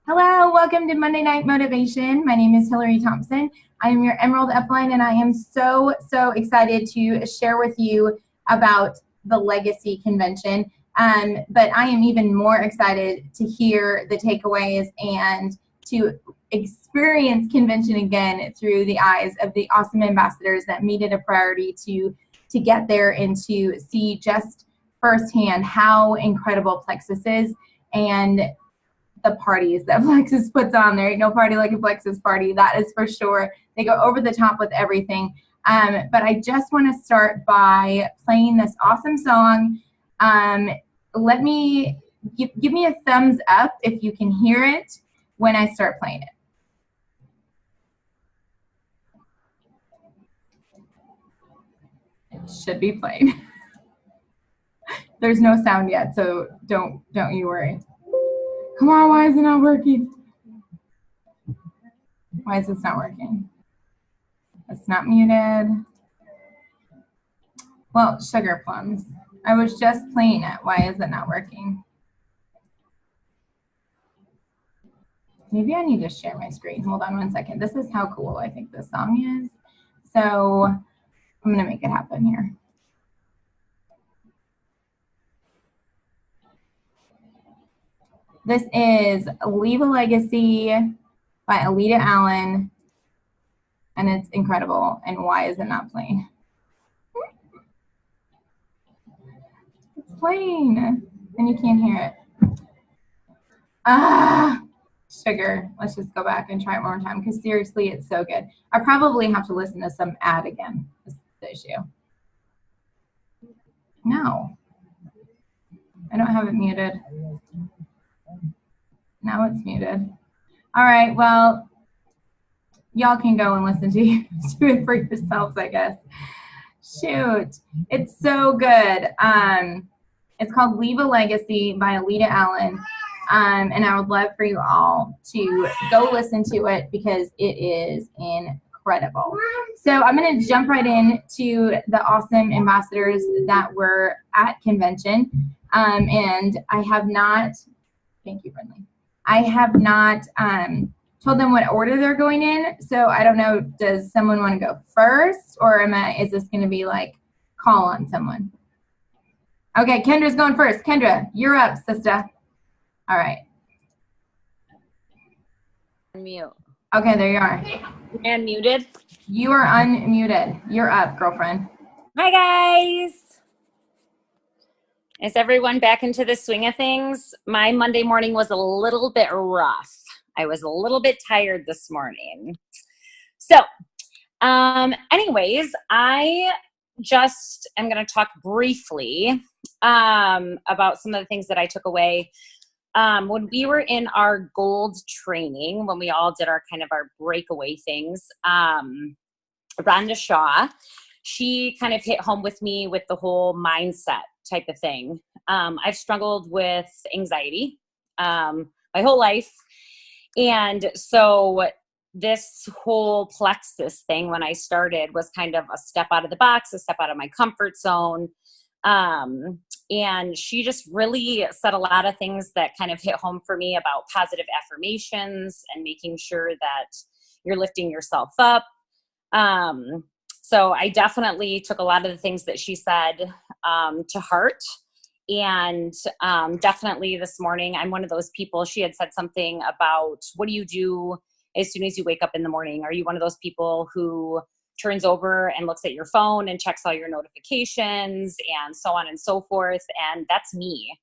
Hello, welcome to Monday Night Motivation. My name is Hillary Thompson. I am your Emerald Upline, and I am so excited to share with you about the Legacy Convention. But I am even more excited to hear the takeaways and to experience convention again through the eyes of the awesome ambassadors that made it a priority to get there and to see just firsthand how incredible Plexus is and the parties that Plexus puts on. There ain't no party like a Plexus party, that is for sure. They go over the top with everything. But I just want to start by playing this awesome song. Let me give me a thumbs up if you can hear it when I start playing it. It should be playing. There's no sound yet, so don't you worry. Come on, why is it not working? Why is this not working? It's not muted. Well, sugar plums. I was just playing it. Why is it not working? Maybe I need to share my screen. Hold on one second. This is how cool I think this song is. So I'm going to make it happen here. This is Leave a Legacy by Alita Allen, and it's incredible. And why is it not playing? It's playing, and you can't hear it. Sugar. Let's just go back and try it one more time, because seriously, it's so good. I probably have to listen to some ad again. That's the issue. No. I don't have it muted. Now it's muted. All right, well, y'all can go and listen to it for yourselves, I guess. Shoot, it's so good. It's called Leave a Legacy by Alita Allen, and I would love for you all to go listen to it because it is incredible. So I'm going to jump right into the awesome ambassadors that were at convention, and I have not, thank you, Brinley. I have not told them what order they're going in, so I don't know, does someone want to go first, or is this going to be like call on someone? Okay, Kendra's going first. Kendra, you're up, sister. All right. Unmute. Okay, there you are. And muted. You are unmuted. You're up, girlfriend. Hi, guys. Is everyone back into the swing of things? My Monday morning was a little bit rough. I was a little bit tired this morning. So, anyways, I just am going to talk briefly about some of the things that I took away. When we were in our gold training, when we all did our kind of our breakaway things, Rhonda Shaw, she kind of hit home with me with the whole mindset type of thing. I've struggled with anxiety my whole life. And so this whole Plexus thing, when I started, was kind of a step out of the box, a step out of my comfort zone. And she just really said a lot of things that kind of hit home for me about positive affirmations and making sure that you're lifting yourself up. So I definitely took a lot of the things that she said to heart. And definitely this morning, I'm one of those people, she had said something about, what do you do as soon as you wake up in the morning? Are you one of those people who turns over and looks at your phone and checks all your notifications and so on and so forth? And that's me.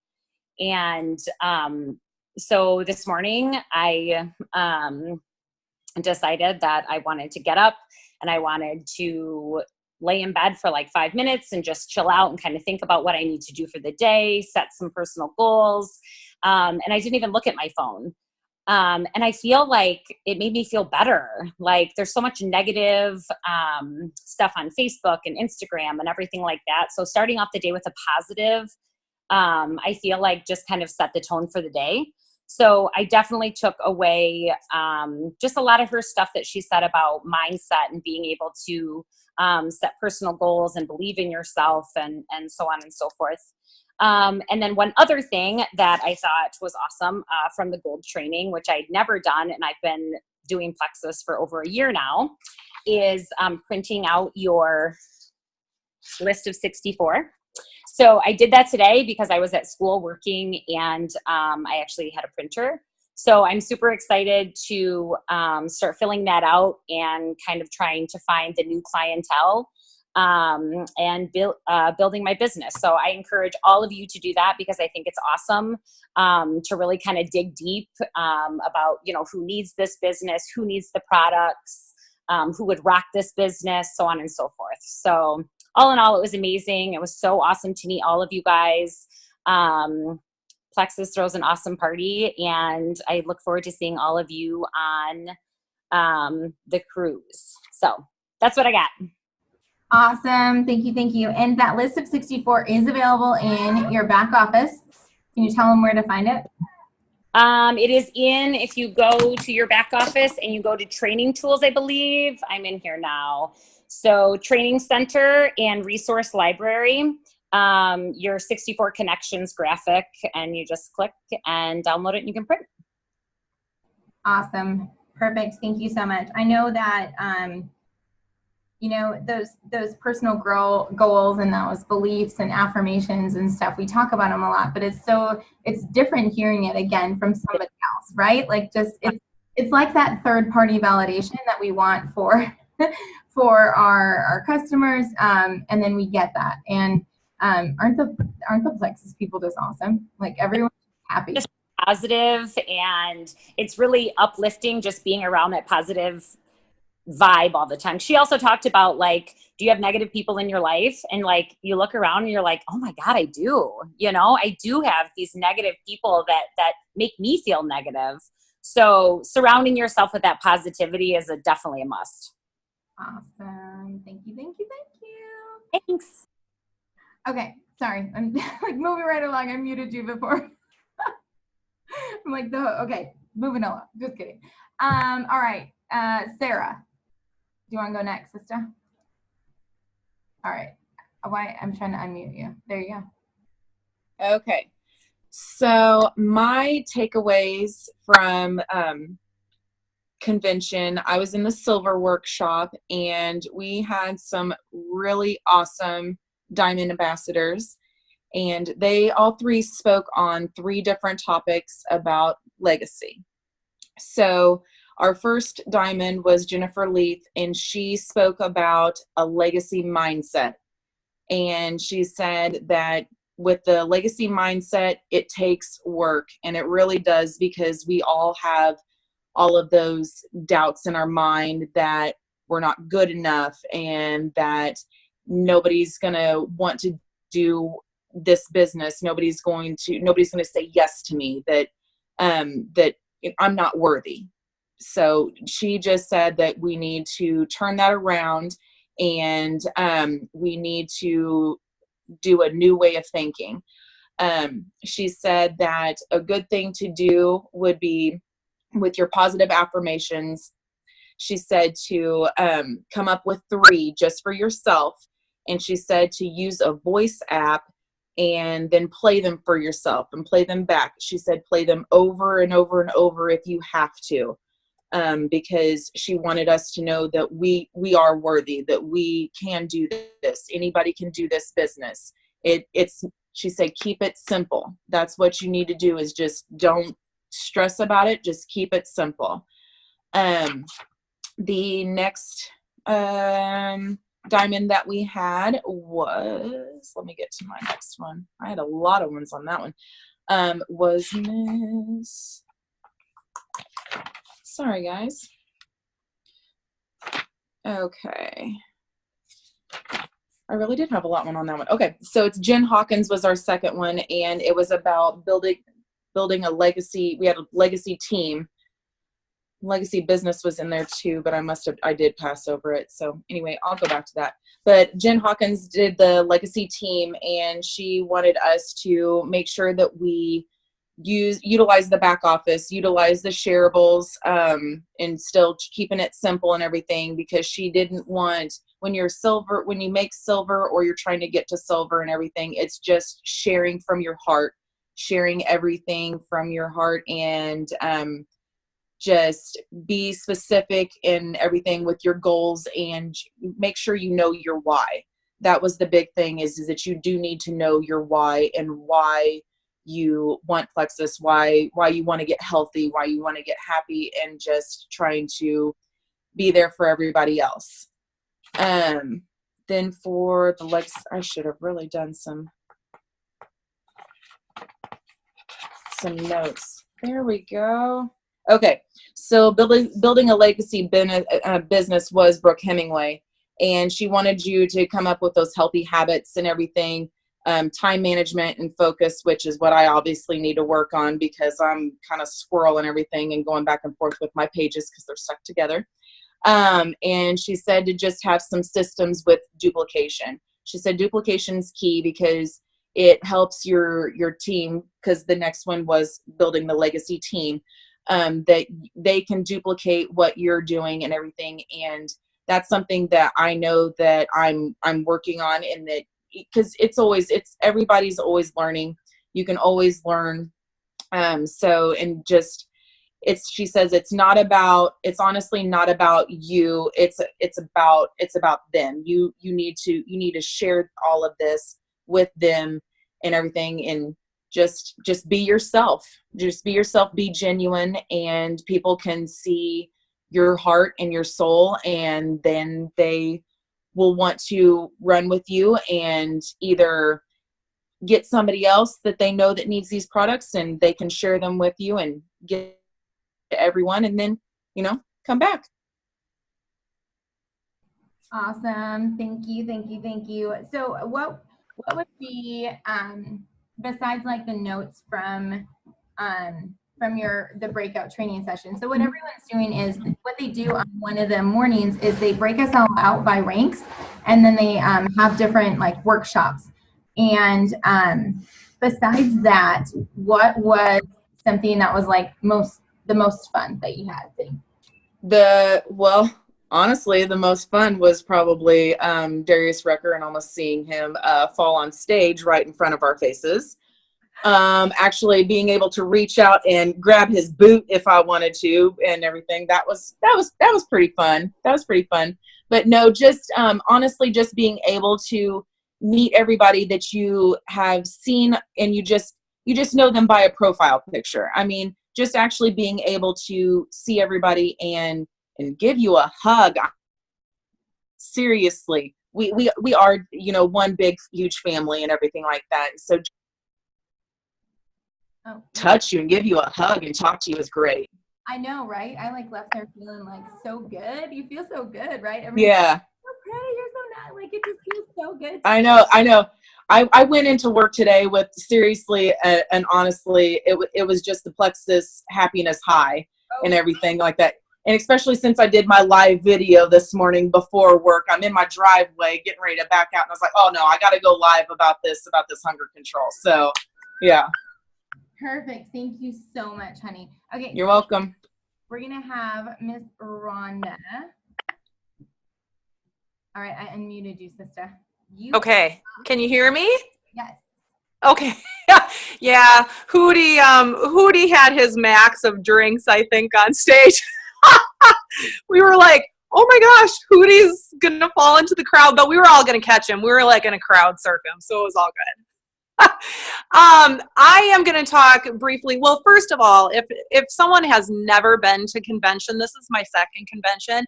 And so this morning, I decided that I wanted to get up and I wanted to lay in bed for like 5 minutes and just chill out and kind of think about what I need to do for the day, set some personal goals. And I didn't even look at my phone. And I feel like it made me feel better. Like there's so much negative stuff on Facebook and Instagram and everything like that. So starting off the day with a positive, I feel like just kind of set the tone for the day. So I definitely took away just a lot of her stuff that she said about mindset and being able to set personal goals and believe in yourself and so on and so forth. And then one other thing that I thought was awesome from the gold training, which I'd never done, and I've been doing Plexus for over a year now, is printing out your list of 64. So I did that today because I was at school working, and I actually had a printer. So I'm super excited to start filling that out and kind of trying to find the new clientele and building my business. So I encourage all of you to do that because I think it's awesome to really kind of dig deep about, who needs this business, who needs the products, who would rock this business, so on and so forth. So all in all, it was amazing. It was so awesome to meet all of you guys. Plexus throws an awesome party, and I look forward to seeing all of you on the cruise. So that's what I got. Awesome. Thank you. Thank you. And that list of 64 is available in your back office. Can you tell them where to find it? It is if you go to your back office and you go to training tools, I believe. I'm in here now. So training center and resource library, your 64 connections graphic, and you just click and download it and you can print. Awesome. Perfect. Thank you so much. I know that, those personal goals and those beliefs and affirmations and stuff, we talk about them a lot, but it's different hearing it again from somebody else, right? Like it's like that third party validation that we want for our customers. And then we get that. And aren't the Plexus people just awesome? Like everyone's happy. Just positive, and it's really uplifting just being around that positive vibe all the time. She also talked about, like, do you have negative people in your life? And like, you look around and you're like, oh my God, I do. I do have these negative people that make me feel negative. So surrounding yourself with that positivity is definitely a must. Awesome. Thank you. Thank you. Thank you. Thanks. Okay. Sorry. I'm like moving right along. I muted you before. I'm like, okay, moving along. Just kidding. All right. Sarah, do you want to go next, sister? All right. I'm trying to unmute you. There you go. Okay. So my takeaways from convention, I was in the silver workshop, and we had some really awesome diamond ambassadors, and they all three spoke on 3 different topics about legacy. So our first diamond was Jennifer Leith, and she spoke about a legacy mindset. And she said that with the legacy mindset, it takes work, and it really does, because we all have all of those doubts in our mind that we're not good enough and that nobody's going to want to do this business. Nobody's going to say yes to me, that I'm not worthy. So she just said that we need to turn that around, and we need to do a new way of thinking. She said that a good thing to do would be with your positive affirmations. She said to come up with 3 just for yourself. And she said to use a voice app and then play them for yourself and play them back. She said play them over and over and over if you have to, because she wanted us to know that we are worthy, that we can do this. Anybody can do this business. She said, keep it simple. That's what you need to do, is just don't stress about it. Just keep it simple. The next diamond that we had was, let me get to my next one. I had a lot of ones on that one. Was Miss, sorry guys. Okay. I really did have a lot on that one. Okay, so it's Jen Hawkins was our second one, and it was about building a legacy. We had a legacy team. Legacy business was in there too, but I did pass over it. So anyway, I'll go back to that. But Jen Hawkins did the legacy team, and she wanted us to make sure that we utilize the back office, utilize the shareables, and still keeping it simple and everything, because she didn't want, when you're silver, when you make silver or you're trying to get to silver and everything, it's just sharing from your heart, sharing everything from your heart, and just be specific in everything with your goals, and make sure you know your why. That was the big thing, is that you do need to know your why, and why you want Plexus, why you want to get healthy, why you want to get happy, and just trying to be there for everybody else. Then for the legs, I should have really done some notes. There we go. Okay, so building a legacy business was Brooke Hemingway, and she wanted you to come up with those healthy habits and everything, time management and focus, which is what I obviously need to work on, because I'm kind of squirreling everything and going back and forth with my pages because they're stuck together. And she said to just have some systems with duplication. She said duplication is key because it helps your team, because the next one was building the legacy team, that they can duplicate what you're doing and everything. And that's something that I know that I'm working on, in that, because everybody's always learning. You can always learn. She says it's honestly not about you. It's about them. You need to share all of this with them and everything, and just be yourself. Just be yourself, be genuine, and people can see your heart and your soul, and then they will want to run with you and either get somebody else that they know that needs these products, and they can share them with you and get to everyone, and then, come back. Awesome. Thank you. So what would be, besides like the notes from the breakout training session? So what everyone's doing is, what they do on one of the mornings is they break us all out by ranks, and then they have different like workshops. And besides that, what was something that was like the most fun that you had? Honestly, the most fun was probably Darius Rucker, and almost seeing him fall on stage right in front of our faces. Actually being able to reach out and grab his boot if I wanted to, and everything. That was pretty fun. That was pretty fun. But no, just honestly, just being able to meet everybody that you have seen, and you just know them by a profile picture. I mean, just actually being able to see everybody and give you a hug. Seriously, we are, one big, huge family and everything like that. So touch you and give you a hug and talk to you is great. I know, right? I like left there feeling like so good. You feel so good, right? Yeah. So pretty, you're so nice. Like, it just feels so good. I know. I went into work today with, seriously, and honestly, it was just the Plexus happiness high and everything like that. And especially since I did my live video this morning before work, I'm in my driveway getting ready to back out, and I was like, oh no, I got to go live about this hunger control. So, yeah. Perfect. Thank you so much, honey. Okay. You're welcome. We're going to have Miss Rhonda. All right. I unmuted you, sister. Okay. Can you hear me? Yes. Okay. Yeah. Hootie had his max of drinks, I think, on stage. We were like, oh my gosh, Hootie's going to fall into the crowd, but we were all going to catch him. We were like in a crowd surf him. So it was all good. I am going to talk briefly. Well, first of all, if someone has never been to convention, this is my second convention,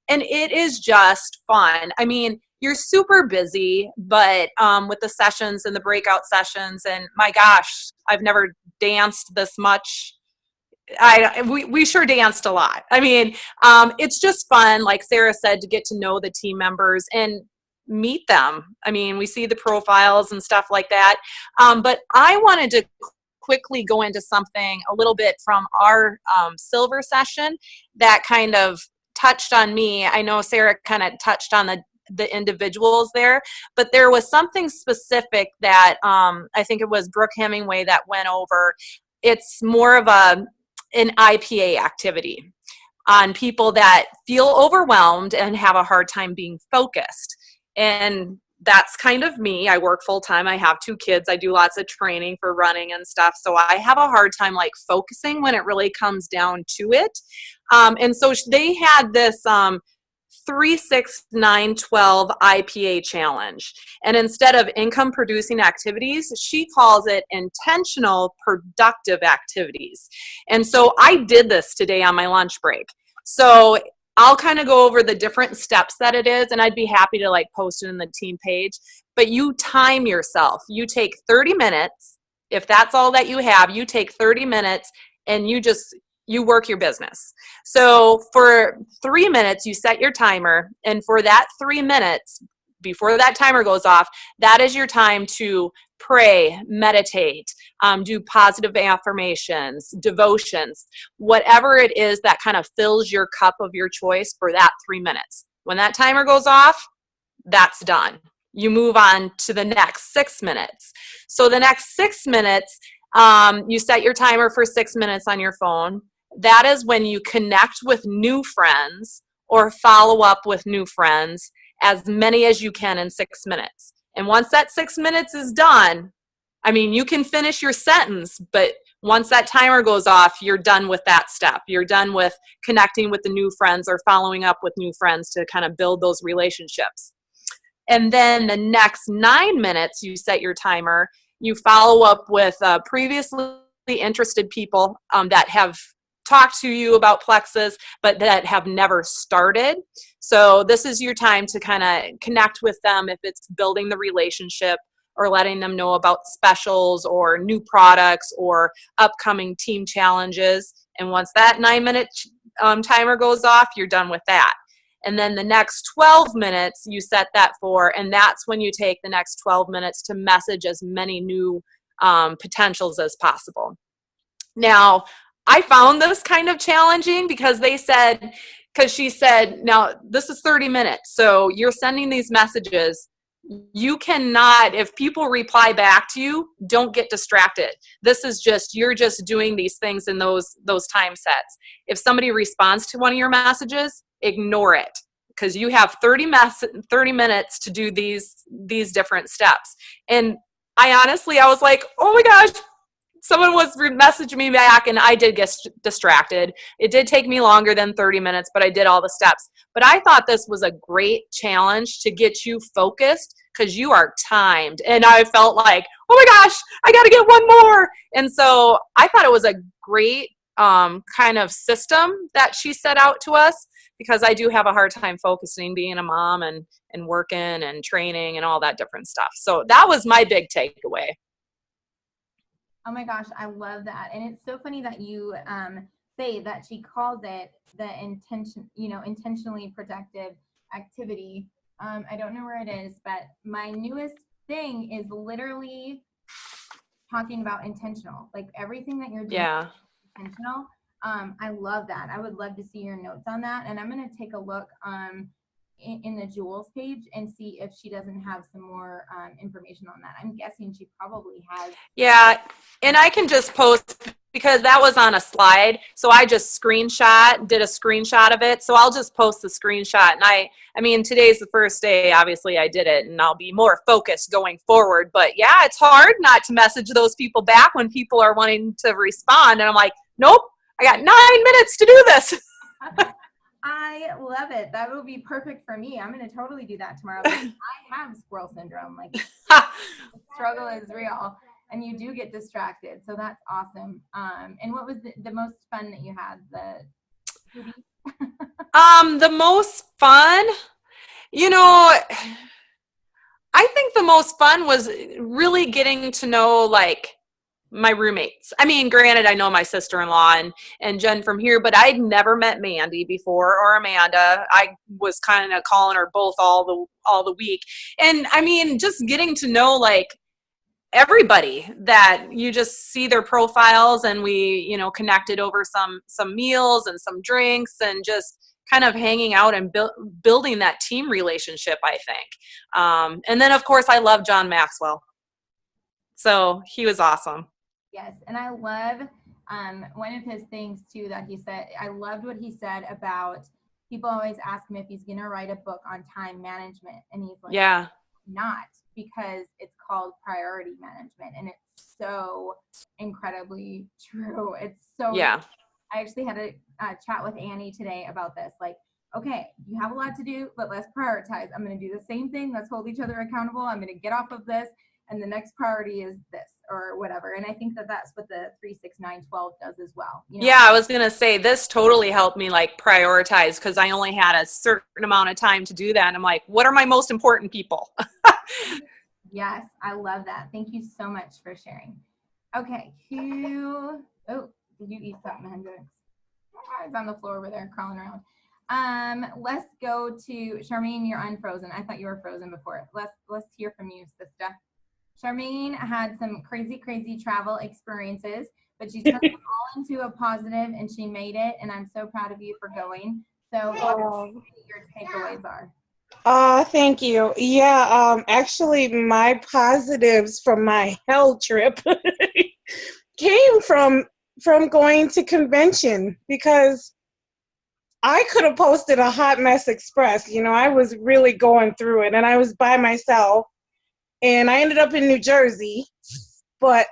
and it is just fun. I mean, you're super busy, but with the sessions and the breakout sessions, and my gosh, I've never danced this much. We sure danced a lot. I mean, it's just fun, like Sarah said, to get to know the team members and meet them. I mean, we see the profiles and stuff like that. But I wanted to quickly go into something a little bit from our silver session that kind of touched on me. I know Sarah kind of touched on the individuals there, but there was something specific that I think it was Brooke Hemingway that went over. It's more of an IPA activity. on people that feel overwhelmed and have a hard time being focused. And that's kind of me. I work full time. I have 2 kids. I do lots of training for running and stuff. So I have a hard time like focusing when it really comes down to it. And so they had this 3, 6, 9, 12 IPA challenge. And instead of income producing activities, she calls it intentional productive activities. And so I did this today on my lunch break. So I'll kind of go over the different steps that it is, and I'd be happy to like post it in the team page. But you time yourself. You take 30 minutes. If that's all that you have, you take 30 minutes and you work your business. So for 3 minutes, you set your timer. And for that 3 minutes, before that timer goes off, that is your time to pray, meditate, do positive affirmations, devotions, whatever it is that kind of fills your cup of your choice for that 3 minutes. When that timer goes off, that's done. You move on to the next 6 minutes. So the next 6 minutes, you set your timer for 6 minutes on your phone. That is when you connect with new friends or follow up with new friends, as many as you can in 6 minutes. And once that 6 minutes is done, I mean, you can finish your sentence, but once that timer goes off, you're done with that step. You're done with connecting with the new friends or following up with new friends to kind of build those relationships. And then the next 9 minutes, you set your timer, you follow up with previously interested people that have talked to you about Plexus, but that have never started. So this is your time to kind of connect with them if it's building the relationship or letting them know about specials or new products or upcoming team challenges. And once that 9-minute timer goes off, you're done with that. And then the next 12 minutes you set that for, and that's when you take the next 12 minutes to message as many new potentials as possible. Now, I found this kind of challenging because she said, now this is 30 minutes. So you're sending these messages. You cannot, if people reply back to you, don't get distracted. This is you're just doing these things in those time sets. If somebody responds to one of your messages, ignore it, because you have 30 minutes to do these different steps. And I was like, oh my gosh, someone was messaging me back and I did get distracted. It did take me longer than 30 minutes, but I did all the steps. But I thought this was a great challenge to get you focused because you are timed. And I felt like, oh my gosh, I got to get one more. And so I thought it was a great kind of system that she set out to us, because I do have a hard time focusing being a mom and working and training and all that different stuff. So that was my big takeaway. Oh my gosh, I love that. And it's so funny that you say that she calls it the intentionally productive activity. I don't know where it is, but my newest thing is literally talking about intentional. Like everything that you're doing is intentional. I love that. I would love to see your notes on that. And I'm going to take a look in the Jewels page and see if she doesn't have some more information on that. I'm guessing she probably has. Yeah, and I can just post, because that was on a slide, so I just did a screenshot of it. So I'll just post the screenshot. And I mean, today's the first day, obviously I did it, and I'll be more focused going forward. But yeah, it's hard not to message those people back when people are wanting to respond. And I'm like, nope, I got 9 minutes to do this. I love it. That will be perfect for me. I'm going to totally do that tomorrow. I have squirrel syndrome. Like, the struggle is real, and you do get distracted. So that's awesome. And what was the most fun that you had? The most fun, I think the most fun was really getting to know, like, my roommates. I mean, granted, I know my sister-in-law and Jen from here, but I'd never met Mandy before, or Amanda. I was kind of calling her both all the week. And I mean, just getting to know, like, everybody that you just see their profiles, and we, connected over some meals and some drinks, and just kind of hanging out and building that team relationship, I think. And then, of course, I love John Maxwell. So he was awesome. Yes, and I love One of his things too that he said, I loved what he said about people always ask him if he's going to write a book on time management. And he's like, Yeah. not, because it's called priority management. And it's so incredibly true. It's so, Yeah. I actually had a chat with Annie today about this. Like, okay, you have a lot to do, but let's prioritize. I'm going to do the same thing. Let's hold each other accountable. I'm going to get off of this. And the next priority is this or whatever. And I think that that's what the 3-6-9-12 does as well. You know? Yeah, I was going to say this totally helped me like prioritize, because I only had a certain amount of time to do that. And I'm like, what are my most important people? Yes, I love that. Thank you so much for sharing. Okay, did you eat something, Hendrix? It's on the floor over there crawling around. Let's go to Charmaine. You're unfrozen. I thought you were frozen before. Let's hear from you, sister. Charmaine had some crazy travel experiences, but she turned it all into a positive, and she made it. And I'm so proud of you for going. So, what your takeaways are? Thank you. Yeah, actually, my positives from my hell trip came from going to convention, because I could have posted a hot mess express. You know, I was really going through it, and I was by myself, and I ended up in New Jersey, but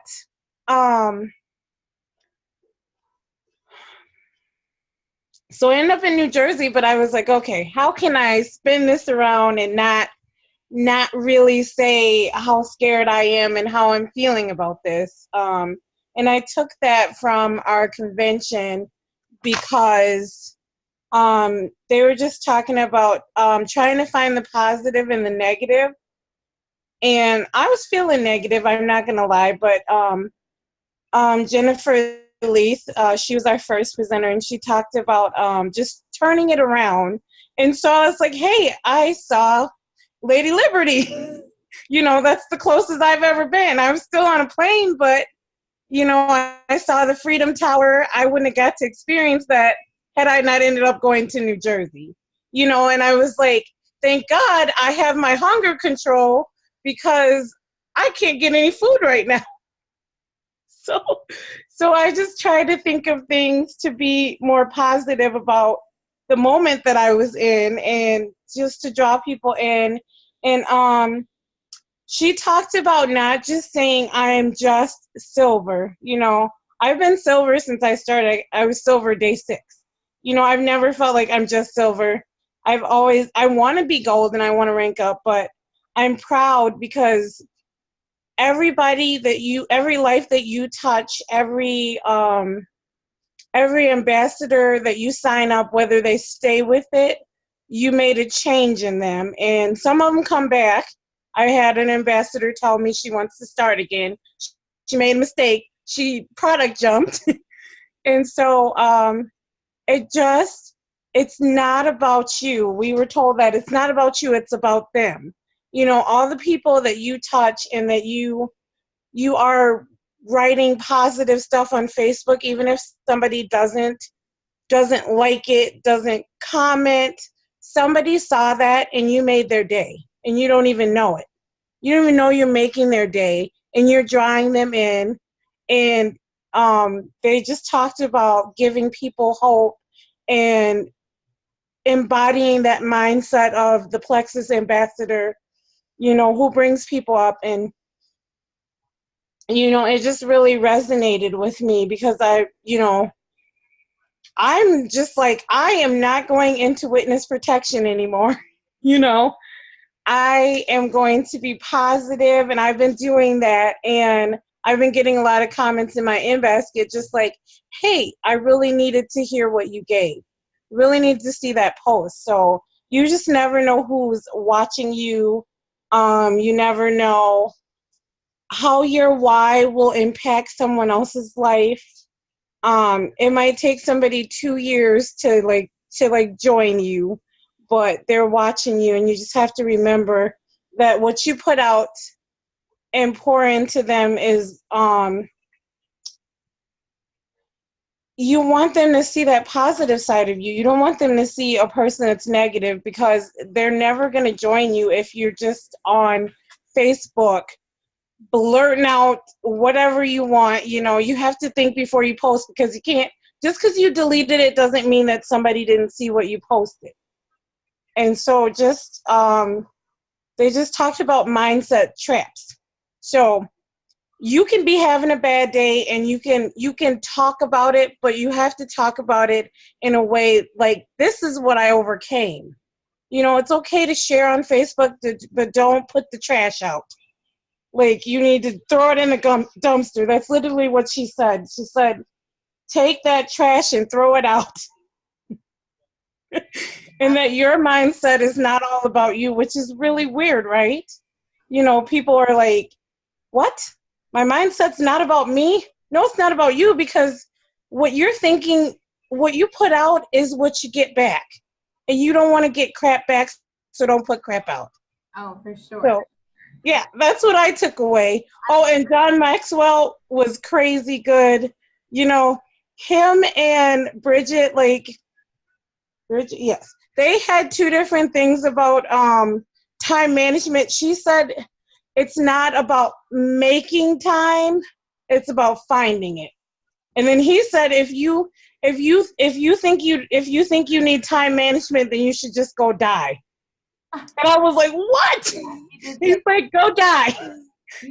so I ended up in New Jersey, but I was like, okay, how can I spin this around and not really say how scared I am and how I'm feeling about this? And I took that from our convention, because they were just talking about trying to find the positive and the negative. And I was feeling negative, I'm not going to lie, but Jennifer Leith, she was our first presenter, and she talked about just turning it around. And so I was like, hey, I saw Lady Liberty. You know, that's the closest I've ever been. I was still on a plane, but, you know, I saw the Freedom Tower. I wouldn't have got to experience that had I not ended up going to New Jersey. You know, and I was like, thank God I have my hunger control, because I can't get any food right now. So I just try to think of things to be more positive about the moment that I was in, and just to draw people in. And she talked about not just saying I am just silver. You know, I've been silver since I started. I was silver day 6. You know, I've never felt like I'm just silver. I want to be gold and I want to rank up, but I'm proud, because every life that you touch, every ambassador that you sign up, whether they stay with it, you made a change in them. And some of them come back. I had an ambassador tell me she wants to start again. She made a mistake. She product jumped. And so it's not about you. We were told that it's not about you, it's about them. You know, all the people that you touch, and that you are writing positive stuff on Facebook, even if somebody doesn't like it, doesn't comment. Somebody saw that and you made their day, and you don't even know it. You don't even know you're making their day, and you're drawing them in. And they just talked about giving people hope and embodying that mindset of the Plexus ambassador, you know, who brings people up. And you know, it just really resonated with me, because I'm just like, I am not going into witness protection anymore. You know, I am going to be positive, and I've been doing that. And I've been getting a lot of comments in my in-basket, just like, hey, I really needed to hear what you gave. Really need to see that post. So you just never know who's watching you. You never know how your why will impact someone else's life. It might take somebody 2 years to join you, but they're watching you, and you just have to remember that what you put out and pour into them is you want them to see that positive side of you. You don't want them to see a person that's negative, because they're never going to join you if you're just on Facebook blurting out whatever you want. You have to think before you post, because you can't, just because you deleted it doesn't mean that somebody didn't see what you posted. And so they just talked about mindset traps. So you can be having a bad day and you can talk about it, but you have to talk about it in a way like, this is what I overcame. It's okay to share on Facebook, but don't put the trash out. Like, you need to throw it in the dumpster. That's literally what she said. She said, take that trash and throw it out. And that your mindset is not all about you, which is really weird, right? People are like, what? My mindset's not about me? No, it's not about you, because what you're thinking, what you put out is what you get back. And you don't want to get crap back, so don't put crap out. Oh, for sure. So, yeah, that's what I took away. Oh, and John Maxwell was crazy good. Him and Bridget, yes, they had two different things about time management. She said it's not about making time, it's about finding it. And then he said, if you think you need time management, then you should just go die. And I was like, what? He's like, go die.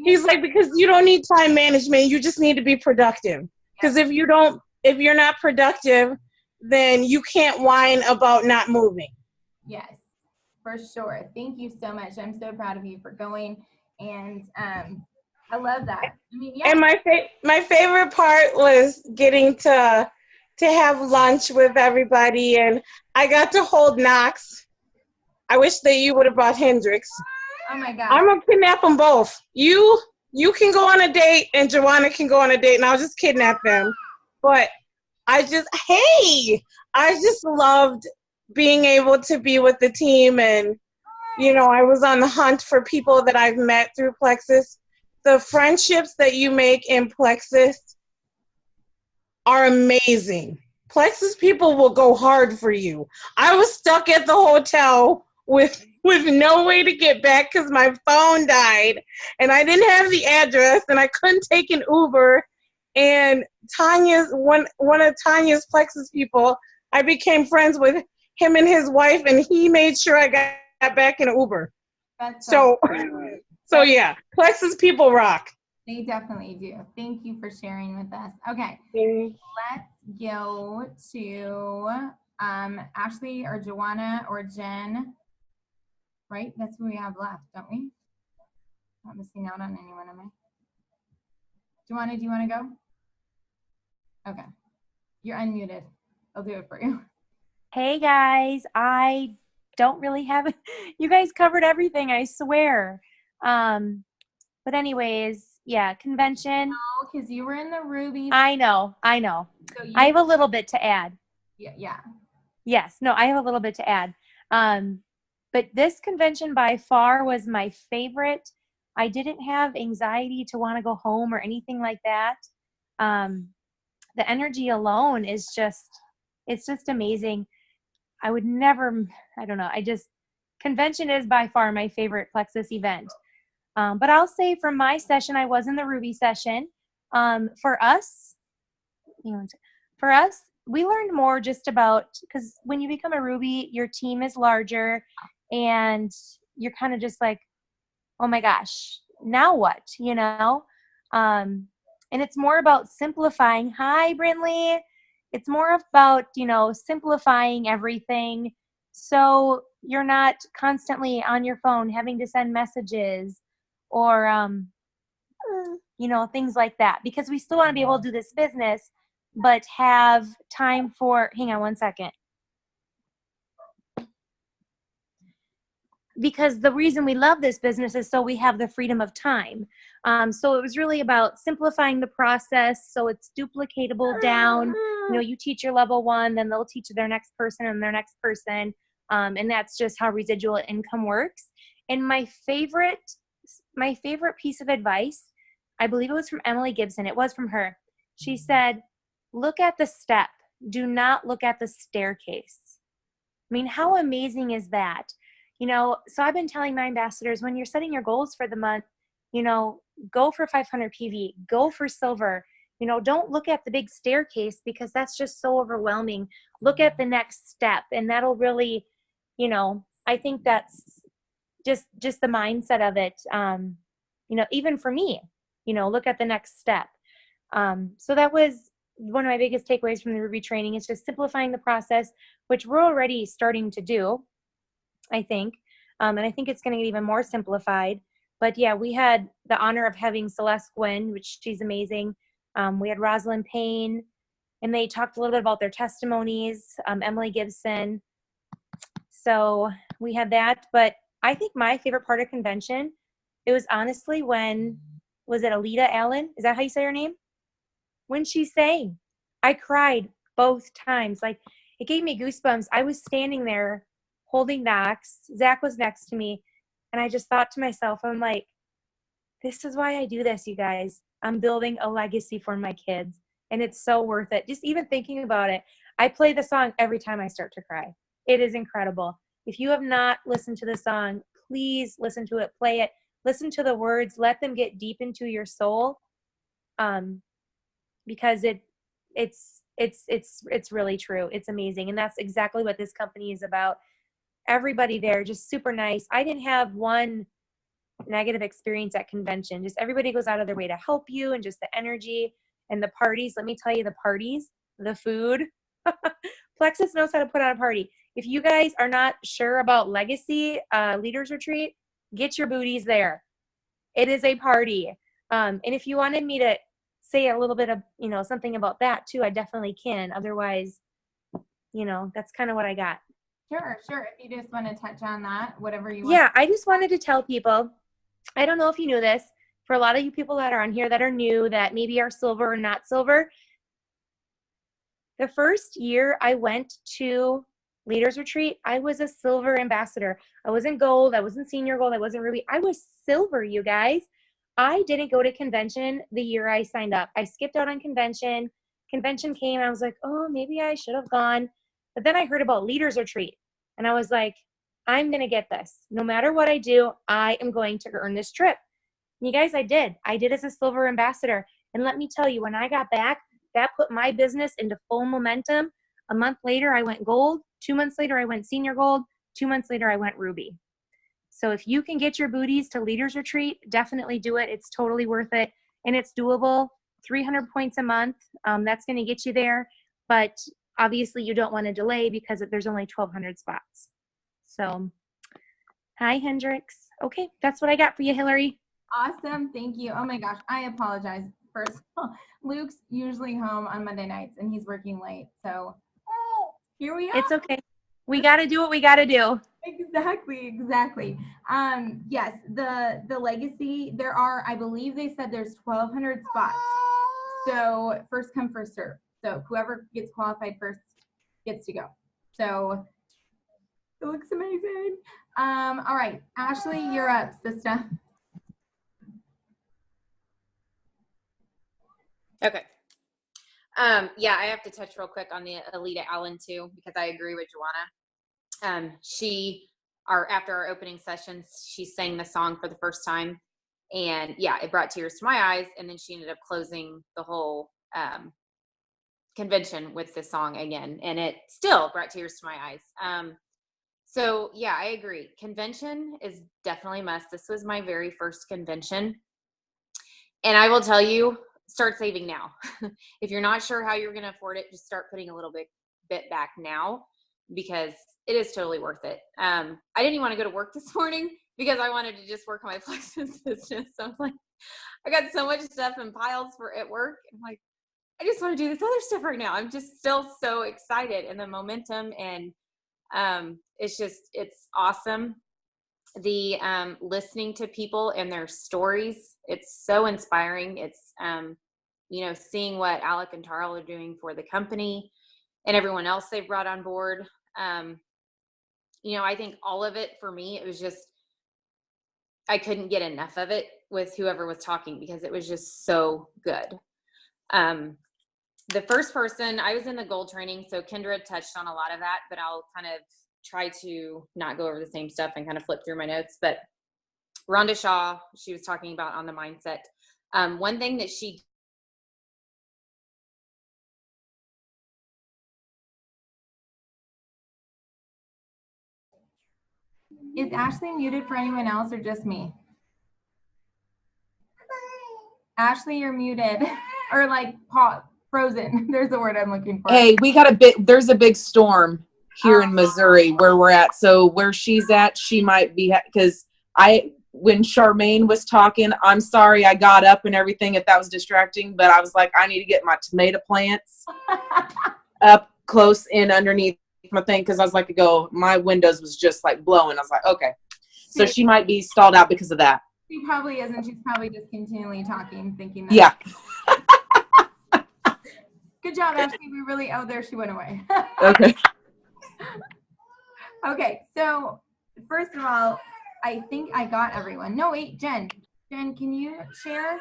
He's like, because you don't need time management, you just need to be productive. Because if you're not productive, then you can't whine about not moving. Yes, for sure. Thank you so much. I'm so proud of you for going, and I love that. I mean, yeah. And my favorite part was getting to have lunch with everybody, and I got to hold Knox. I wish that you would have brought Hendrix. Oh my God. I'm gonna kidnap them both. You can go on a date, and Joanna can go on a date, and I'll just kidnap them. But I just loved being able to be with the team, and I was on the hunt for people that I've met through Plexus. The friendships that you make in Plexus are amazing. Plexus people will go hard for you. I was stuck at the hotel with no way to get back because my phone died, and I didn't have the address, and I couldn't take an Uber. And one of Tanya's Plexus people, I became friends with him and his wife, and he made sure I got back in an Uber. That's so yeah, Plexus people rock. They definitely do. Thank you for sharing with us. Okay, let's go to Ashley or Joanna or Jen. Right? That's who we have left, don't we? Not missing out on anyone, am I? Joanna, do you want to go? Okay. You're unmuted. I'll do it for you. Hey guys, I don't really have it. You guys covered everything, I swear. But anyways, yeah, convention. No, because you were in the Ruby. I know. So I have a little bit to add. Yeah. Yes, no, I have a little bit to add. But this convention by far was my favorite. I didn't have anxiety to want to go home or anything like that. The energy alone is it's just amazing. I would never, I don't know. Convention is by far my favorite Plexus event. But I'll say from my session, I was in the Ruby session. For us, we learned more just about, because when you become a Ruby, your team is larger and you're kind of just like, oh my gosh, now what, And it's more about simplifying. Hi, Brinley. It's more about, simplifying everything. So you're not constantly on your phone having to send messages or, things like that, because we still want to be able to do this business, but have time for, hang on one second. Because the reason we love this business is so we have the freedom of time. So it was really about simplifying the process so it's duplicatable down. You teach your level 1, then they'll teach their next person and their next person. And that's just how residual income works. And my favorite piece of advice, I believe it was from Emily Gibson. It was from her. She said, look at the step. Do not look at the staircase. I mean, how amazing is that? So I've been telling my ambassadors, when you're setting your goals for the month, go for 500 PV, go for silver. You know, don't look at the big staircase because that's just so overwhelming. Look at the next step, and that'll really, you know, I think that's just the mindset of it. You know, even for me, you know, look at the next step. So that was one of my biggest takeaways from the Ruby training, is just simplifying the process, which we're already starting to do, I think. And I think it's going to get even more simplified. But yeah, we had the honor of having Celeste Gwynn, which she's amazing. We had Rosalind Payne, and they talked a little bit about their testimonies, Emily Gibson. So we had that. But I think my favorite part of convention, it was honestly when, was it Alita Allen? Is that how you say her name? When she sang, I cried both times. Like, it gave me goosebumps. I was standing there holding Knox. Zach was next to me. And I just thought to myself, I'm like, this is why I do this, you guys. I'm building a legacy for my kids. And it's so worth it. Just even thinking about it. I play the song every time I start to cry. It is incredible. If you have not listened to the song, please listen to it, play it, listen to the words, let them get deep into your soul. Because it's really true. It's amazing. And that's exactly what this company is about. Everybody there, just super nice. I didn't have one negative experience at convention. Just everybody goes out of their way to help you, and just the energy and the parties. Let me tell you, the parties, the food. Plexus knows how to put on a party. If you guys are not sure about Legacy Leaders Retreat, get your booties there. It is a party. And if you wanted me to say a little bit of, you know, something about that too, I definitely can. Otherwise, you know, that's kind of what I got. Sure. If you just want to touch on that, whatever you want. Yeah, I just wanted to tell people, I don't know if you knew this, for a lot of you people that are on here that are new, that maybe are silver or not silver, the first year I went to Leaders Retreat, I was a silver ambassador. I wasn't gold. I wasn't senior gold. I wasn't ruby. I was silver, you guys. I didn't go to convention the year I signed up. I skipped out on convention. Convention came, and I was like, oh, maybe I should have gone. But then I heard about Leaders Retreat, and I was like, I'm going to get this. No matter what I do, I am going to earn this trip. And you guys, I did. I did as a silver ambassador. And let me tell you, when I got back, that put my business into full momentum. A month later, I went gold. 2 months later, I went senior gold. 2 months later, I went ruby. So if you can get your booties to Leaders Retreat, definitely do it. It's totally worth it. And it's doable. 300 points a month. That's going to get you there. But obviously, you don't want to delay because there's only 1,200 spots. So, hi, Hendrix. Okay, that's what I got for you, Hillary. Awesome. Thank you. Oh my gosh. I apologize. First of all, Luke's usually home on Monday nights and he's working late. So here we are. It's okay. We got to do what we got to do. Exactly. Yes, the legacy, there are, I believe they said there's 1,200 spots. So first come, first serve. So whoever gets qualified first gets to go. So it looks amazing. All right, Ashley, you're up, sister. Okay. Yeah, I have to touch real quick on the Alita Allen too, because I agree with Joanna. After our opening sessions, she sang the song for the first time, and yeah, it brought tears to my eyes. And then she ended up closing the whole convention with this song again, and it still brought tears to my eyes. So yeah, I agree. Convention is definitely a must. This was my very first convention, and I will tell you, start saving now. If you're not sure how you're going to afford it, just start putting a little bit back now, because it is totally worth it. I didn't even want to go to work this morning because I wanted to just work on my Plexus business. So I'm like, I got so much stuff in piles at work. I'm like, I just want to do this other stuff right now. I'm just still so excited, and the momentum, and it's awesome. The listening to people and their stories, it's so inspiring. It's seeing what Alec and Tarl are doing for the company and everyone else they've brought on board. I think all of it for me, it was just, I couldn't get enough of it with whoever was talking because it was just so good. The first person, I was in the gold training, so Kendra touched on a lot of that, but I'll kind of try to not go over the same stuff and kind of flip through my notes. But Rhonda Shaw, she was talking about on the mindset. One thing that she Is Ashley muted for anyone else or just me? Ashley, you're muted. Or like frozen. There's the word I'm looking for. Hey, there's a big storm here in Missouri where we're at. So where she's at, she might be, because when Charmaine was talking, I'm sorry I got up and everything if that was distracting, but I was like, I need to get my tomato plants up close in underneath my thing, because I was like, my windows was just like blowing. I was like, okay. So she might be stalled out because of that. She probably isn't. She's probably just continually talking, thinking that. Yeah. Good job, Ashley. There she went away. Okay. Okay, so first of all, I think I got everyone. No, wait, Jen. Jen, can you share?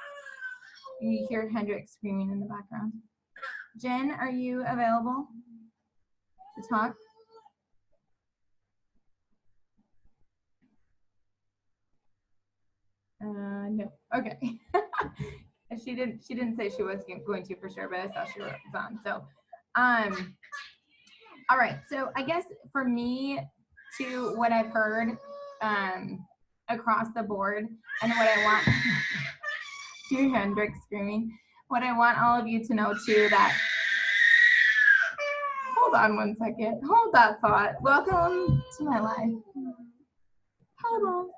You hear Hendrik screaming in the background. Jen, are you available to talk? No. Okay. She didn't say she was going to for sure, but I saw she was on. So, all right. So I guess for me, to what I've heard across the board, and what I want, hear Hendrik screaming. What I want all of you to know too, that, hold on one second. Hold that thought. Welcome to my life. Hold on.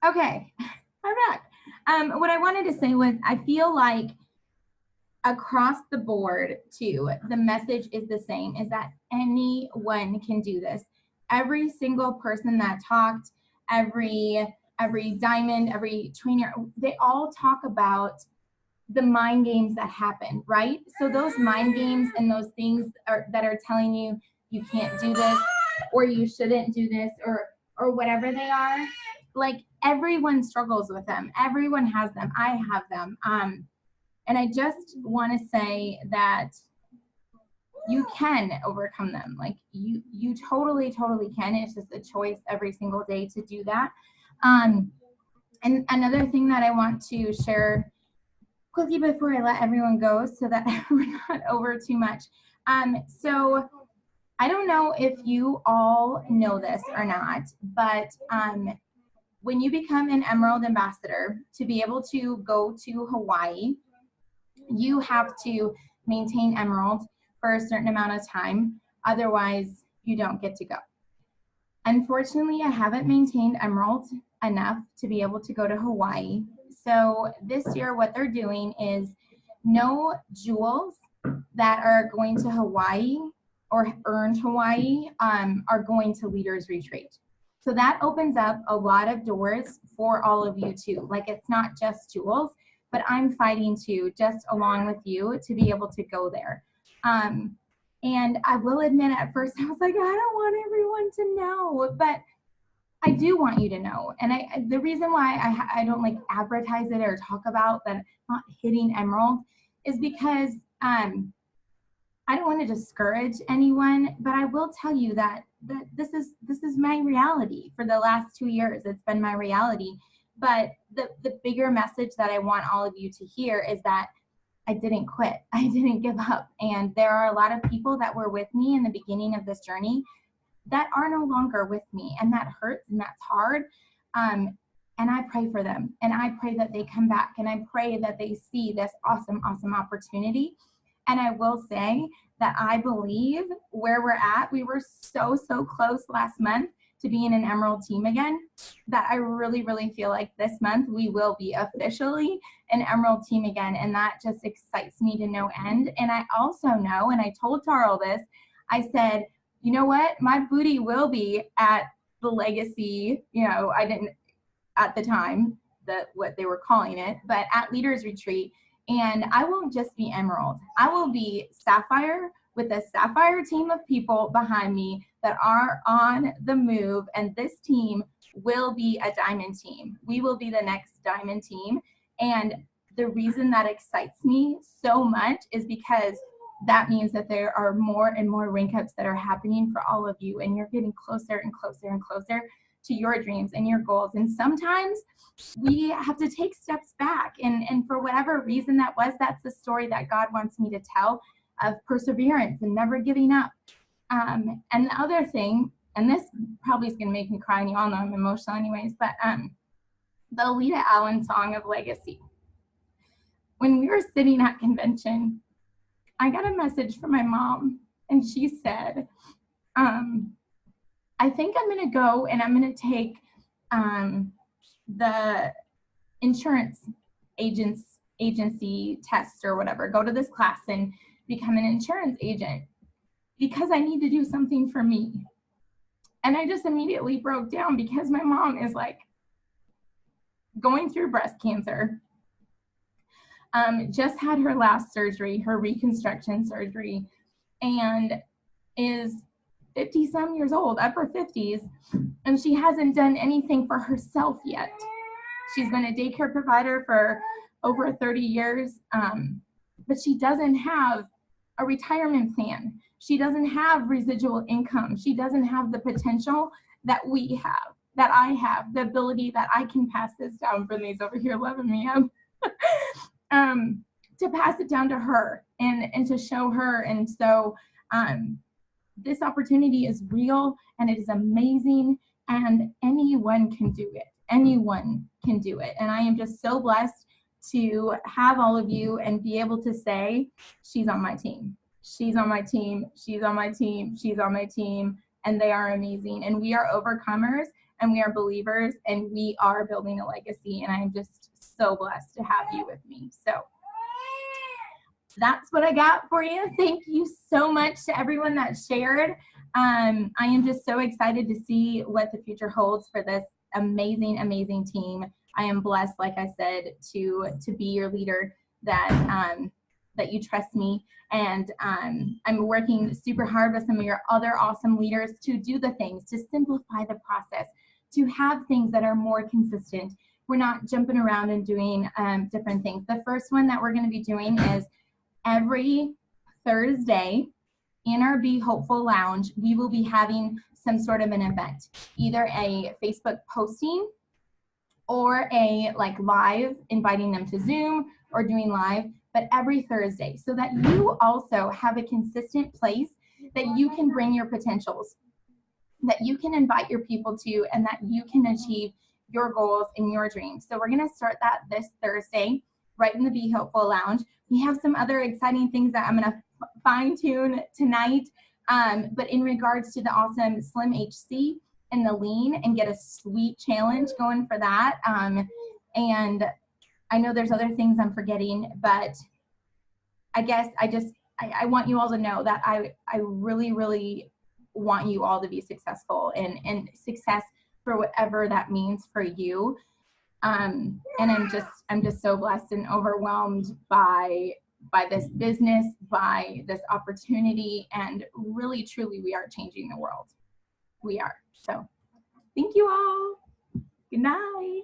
Okay, I'm back. What I wanted to say was, I feel like across the board too, the message is the same, is that anyone can do this. Every single person that talked, every diamond, every trainer, they all talk about the mind games that happen, right? So those mind games and those things that are telling you you can't do this, or you shouldn't do this, or whatever they are, like everyone struggles with them. Everyone has them. I have them. And I just want to say that you can overcome them. Like you totally can. It's just a choice every single day to do that. And another thing that I want to share quickly before I let everyone go, so that we're not over too much. So I don't know if you all know this or not, but when you become an Emerald Ambassador, to be able to go to Hawaii, you have to maintain Emerald for a certain amount of time. Otherwise, you don't get to go. Unfortunately, I haven't maintained Emerald enough to be able to go to Hawaii. So this year, what they're doing is no jewels that are going to Hawaii or earned Hawaii are going to Leaders Retreat. So that opens up a lot of doors for all of you too. Like, it's not just jewels, but I'm fighting to, just along with you, to be able to go there. And I will admit, at first I was like, I don't want everyone to know, but I do want you to know. And the reason why I don't like advertise it or talk about that not hitting Emerald is because I don't want to discourage anyone, but I will tell you that this is my reality. For the last 2 years, it's been my reality. But the bigger message that I want all of you to hear is that I didn't quit. I didn't give up. And there are a lot of people that were with me in the beginning of this journey that are no longer with me. And that hurts and that's hard. And I pray for them. And I pray that they come back. And I pray that they see this awesome, awesome opportunity. And I will say that I believe where we're at, we were so close last month to be in an Emerald team again, that I really, really feel like this month we will be officially an Emerald team again. And that just excites me to no end. And I also know, and I told Tarl this, I said, you know what, my booty will be at the Legacy, I didn't at the time, what they were calling it, but at Leaders Retreat. And I won't just be Emerald. I will be Sapphire, with a sapphire team of people behind me that are on the move, and this team will be a diamond team. We will be the next diamond team. And the reason that excites me so much is because that means that there are more and more rank ups that are happening for all of you, and you're getting closer and closer and closer to your dreams and your goals. And sometimes we have to take steps back, and for whatever reason that was, that's the story that God wants me to tell, of perseverance and never giving up. And the other thing, and this probably is going to make me cry, and you all know I'm emotional anyways, but the Alita Allen song of Legacy. When we were sitting at convention, I got a message from my mom, and she said, I think I'm going to go and I'm going to take the insurance agency test or whatever, go to this class and become an insurance agent because I need to do something for me. And I just immediately broke down because my mom is like going through breast cancer, just had her last surgery, her reconstruction surgery, and is 50 some years old, upper 50s, and she hasn't done anything for herself yet. She's been a daycare provider for over 30 years, but she doesn't have a retirement plan. She doesn't have residual income. She doesn't have the potential that we have, that I have, the ability that I can pass this down. Brittany's over here loving me up. To pass it down to her and to show her. And so this opportunity is real and it is amazing, and anyone can do it. Anyone can do it. And I am just so blessed to have all of you and be able to say, she's on my team. She's on my team. She's on my team. She's on my team. And they are amazing. And we are overcomers, and we are believers, and we are building a legacy. And I'm just so blessed to have you with me. So that's what I got for you. Thank you so much to everyone that shared. I am just so excited to see what the future holds for this amazing, amazing team. I am blessed, like I said, to be your leader, that you trust me. And I'm working super hard with some of your other awesome leaders to do the things, to simplify the process, to have things that are more consistent. We're not jumping around and doing different things. The first one that we're going to be doing is every Thursday in our Be Hopeful Lounge, we will be having some sort of an event, either a Facebook posting or a live, inviting them to Zoom or doing live, but every Thursday, so that you also have a consistent place that you can bring your potentials, that you can invite your people to, and that you can achieve your goals and your dreams. So we're going to start that this Thursday, right in the Be Hopeful Lounge. We have some other exciting things that I'm going to fine tune tonight. But in regards to the awesome Slim HC and the lean, and get a sweet challenge going for that. And I know there's other things I'm forgetting, but I guess I want you all to know that I really, really want you all to be successful, and success for whatever that means for you. And I'm just so blessed and overwhelmed by this business, by this opportunity, and really, truly, we are changing the world. We are. So thank you all. Good night.